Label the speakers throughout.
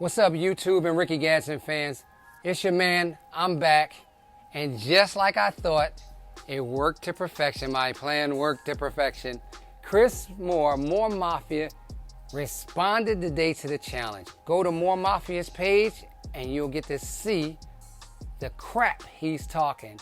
Speaker 1: What's up, YouTube and Ricky Gadson fans? It's your man, I'm back. And just like I thought, it worked to perfection. My plan worked to perfection. Chris Moore, More Mafia, responded today to the challenge. Go to More Mafia's page and you'll get to see the crap he's talking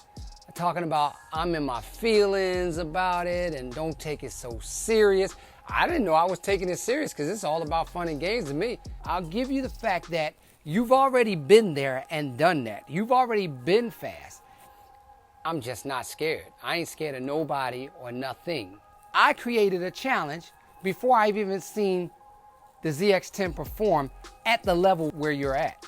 Speaker 1: about. I'm in my feelings about it and don't take it so serious. I didn't know I was taking it serious because it's all about fun and games to me. I'll give you the fact that you've already been there and done that. You've already been fast. I'm just not scared. I ain't scared of nobody or nothing. I created a challenge before I've even seen the ZX-10 perform at the level where you're at.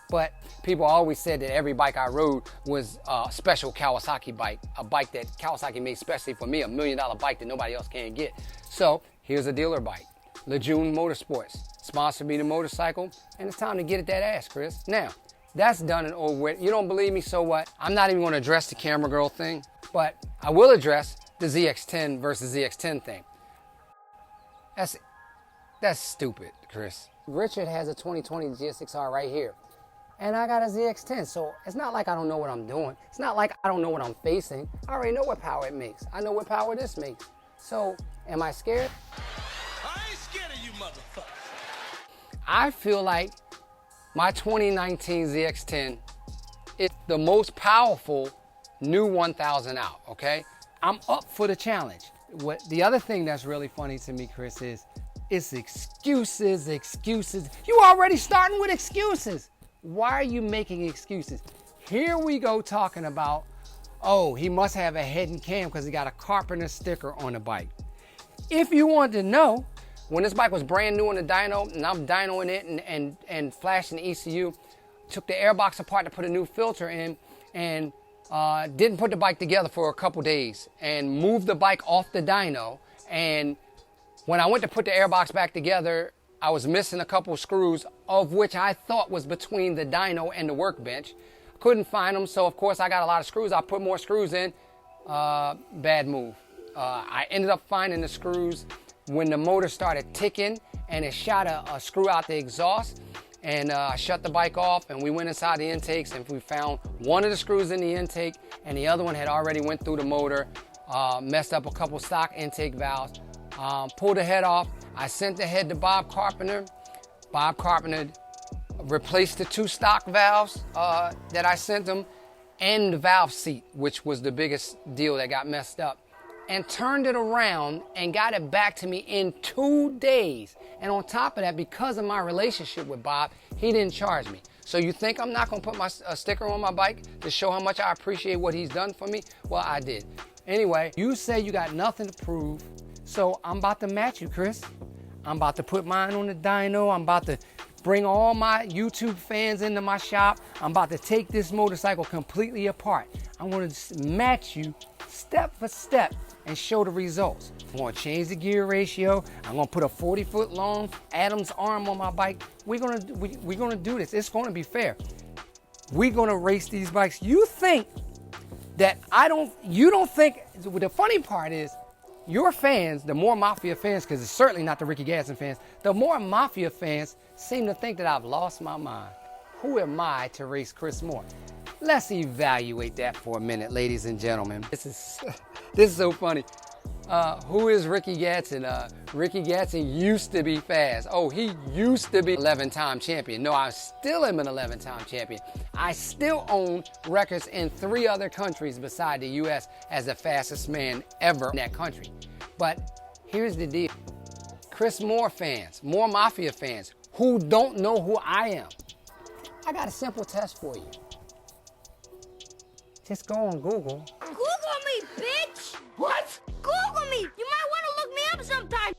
Speaker 1: But people always said that every bike I rode was a special Kawasaki bike, a bike that Kawasaki made specially for me, $1 million bike that nobody else can get. So here's a dealer bike, Lejeune Motorsports, sponsored me the motorcycle, and it's time to get at that ass, Chris. Now, that's done and over with. You don't believe me, so what? I'm not even gonna address the camera girl thing, but I will address the ZX-10 versus ZX-10 thing. That's stupid, Chris. Richard has a 2020 GSX-R right here. And I got a ZX-10, so it's not like I don't know what I'm doing. It's not like I don't know what I'm facing. I already know what power it makes. I know what power this makes. So, am I scared?
Speaker 2: I ain't scared of you, motherfucker.
Speaker 1: I feel like my 2019 ZX-10 is the most powerful new 1000 out, okay? I'm up for the challenge. The other thing that's really funny to me, Chris, is it's excuses. You already starting with excuses. Why are you making excuses? Here we go talking about, oh, he must have a head and cam because he got a carpenter sticker on the bike. If you want to know, when this bike was brand new on the dyno, and I'm dynoing it and flashing the ECU, took the airbox apart to put a new filter in, and didn't put the bike together for a couple days, and moved the bike off the dyno. And when I went to put the airbox back together, I was missing a couple screws, of which I thought was between the dyno and the workbench. Couldn't find them, so of course I got a lot of screws. I put more screws in. Bad move. I ended up finding the screws when the motor started ticking and it shot a screw out the exhaust. And I shut the bike off and we went inside the intakes and we found one of the screws in the intake and the other one had already went through the motor, messed up a couple stock intake valves, pulled the head off. I sent the head to Bob Carpenter. Bob Carpenter replaced the two stock valves that I sent him and the valve seat, which was the biggest deal that got messed up, and turned it around and got it back to me in 2 days. And on top of that, because of my relationship with Bob, he didn't charge me. So you think I'm not gonna put a sticker on my bike to show how much I appreciate what he's done for me? Well, I did. Anyway, you say you got nothing to prove, so I'm about to match you, Chris. I'm about to put mine on the dyno. I'm about to bring all my YouTube fans into my shop. I'm about to take this motorcycle completely apart. I'm gonna match you step for step and show the results. I'm gonna change the gear ratio. I'm gonna put a 40-foot long Adam's arm on my bike. We're gonna do this. It's gonna be fair. We're gonna race these bikes. You think that you don't think, the funny part is, your fans, the More Mafia fans, because it's certainly not the Ricky Gadson fans, the More Mafia fans seem to think that I've lost my mind. Who am I to race Chris Moore? Let's evaluate that for a minute, ladies and gentlemen. This is so funny. Who is Ricky Gadson? Ricky Gadson used to be fast. Oh, he used to be 11-time champion. No, I still am an 11-time champion. I still own records in 3 other countries beside the US as the fastest man ever in that country. But here's the deal. Chris Moore fans, More Mafia fans, who don't know who I am, I got a simple test for you. Just go on Google.
Speaker 3: Google me, bitch!
Speaker 2: What?
Speaker 3: Google me! You might want to look me up sometime.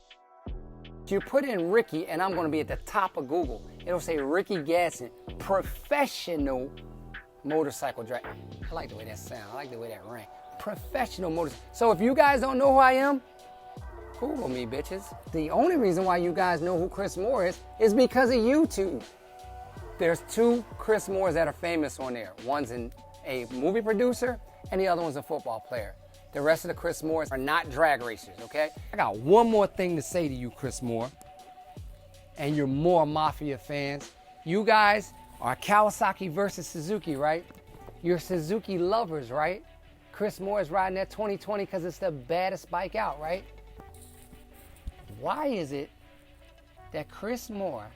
Speaker 1: You put in Ricky and I'm gonna be at the top of Google. It'll say Ricky Gadson, professional motorcycle driver. I like the way that sounds. I like the way that rang. Professional motorcycle. So if you guys don't know who I am, Google me, bitches. The only reason why you guys know who Chris Moore is because of YouTube. There's 2 Chris Moores that are famous on there. One's a movie producer and the other one's a football player. The rest of the Chris Moores are not drag racers, okay? I got one more thing to say to you, Chris Moore, and your More Mafia fans. You guys are Kawasaki versus Suzuki, right? You're Suzuki lovers, right? Chris Moore is riding that 2020 because it's the baddest bike out, right? Why is it that Chris Moore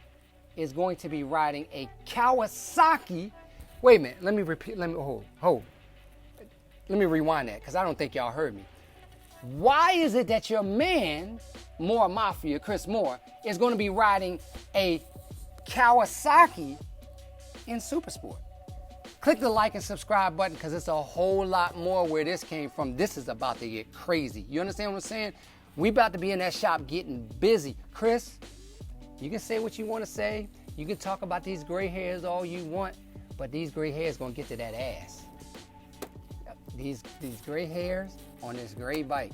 Speaker 1: is going to be riding a Kawasaki? Wait a minute, let me repeat, let me rewind that because I don't think y'all heard me. Why is it that your man, Moore Mafia, Chris Moore, is going to be riding a Kawasaki in Supersport? Click the like and subscribe button because it's a whole lot more where this came from. This is about to get crazy. You understand what I'm saying? We about to be in that shop getting busy. Chris, you can say what you want to say. You can talk about these gray hairs all you want, but these gray hairs going to get to that ass. These gray hairs on this gray bike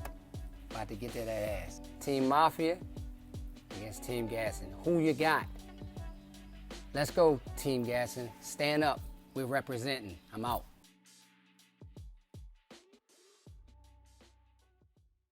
Speaker 1: about to get to that ass. Team Mafia against Team Gadson. Who you got? Let's go, Team Gadson. Stand up. We're representing. I'm out.